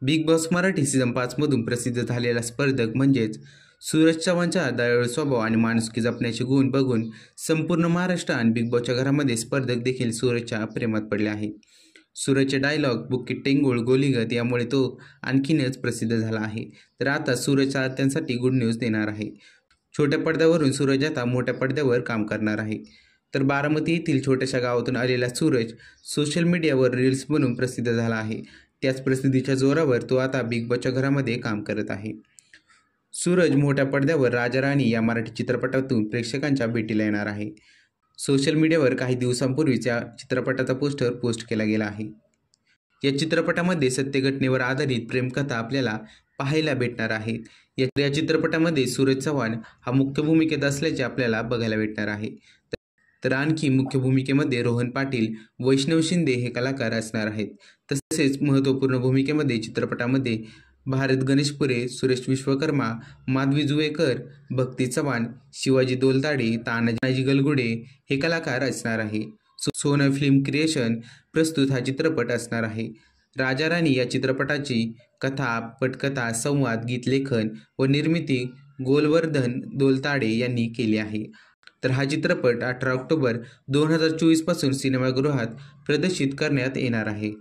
Big boss Marathi season 5 मधून प्रसिद्ध झालेला स्पर्धक म्हणजेच सूरज चव्हाणचा दयाळू स्वभाव आणि माणुसकी जपण्याचे गुण बघून संपूर्ण महाराष्ट्र आणि बिग बॉसच्या घरामध्ये स्पर्धक देखील सूरजच्या प्रेमात पडले आहे। सूरजचे डायलॉग बुक्कीत टेंगुळ गोलीगत यामुळे तो आणखीनच प्रसिद्ध झाला आहे। तर आता सूरज त्यांसाठी गुड न्यूज देणार आहे। छोट्या पडद्यावरून सूरज आता मोठ्या पडद्यावर काम करणार आहे। तर बारामती येथील छोट्याशा गावातून आलेला सूरज सोशल मीडियावर रील्स बनवून प्रसिद्ध झाला आहे। त्याच प्रसिद्धीच्या जोरावर तो आता बिग बॉसच्या घरामध्ये काम करत आहे। सूरज मोठ्या पडद्यावर राजा राणी या मराठी चित्रपटातून प्रेक्षकांच्या भेटीला येणार आहे। सोशल मीडियावर काही दिवसांपूर्वीच या चित्रपटाचा पोस्टर पोस्ट केला गेला आहे। या चित्रपटामध्ये सत्य घटनेवर आधारित प्रेमकथा आपल्याला पाहायला भेटणार आहे। या चित्रपटामध्ये सूरज चव्हाण हा मुख्य भूमिकेत असल्याचे आपल्याला बघायला भेटणार आहे। तर आणखी मुख्य भूमिकेमध्ये रोहन पाटील, वैष्णव शिंदे हे कलाकार असणार आहेत। तसेच महत्त्वपूर्ण भूमिकेमध्ये चित्रपटामध्ये भारत गणेशपुरे, सुरेश विश्वकर्मा, माधवी जुवेकर, भक्ती चव्हाण, शिवाजी दोलताडे, तानाजी गलगुडे हे कलाकार असणार आहे। सोना फिल्म क्रिएशन प्रस्तुत हा चित्रपट असणार आहे। राजा राणी या चित्रपटाची कथा, पटकथा, संवाद, गीतलेखन व निर्मिती गोलवर्धन दोलताडे यांनी केली आहे। तर हा चित्रपट 18 ऑक्टोबर 2024 पासून सिनेमागृहात प्रदर्शित करण्यात येणार आहे।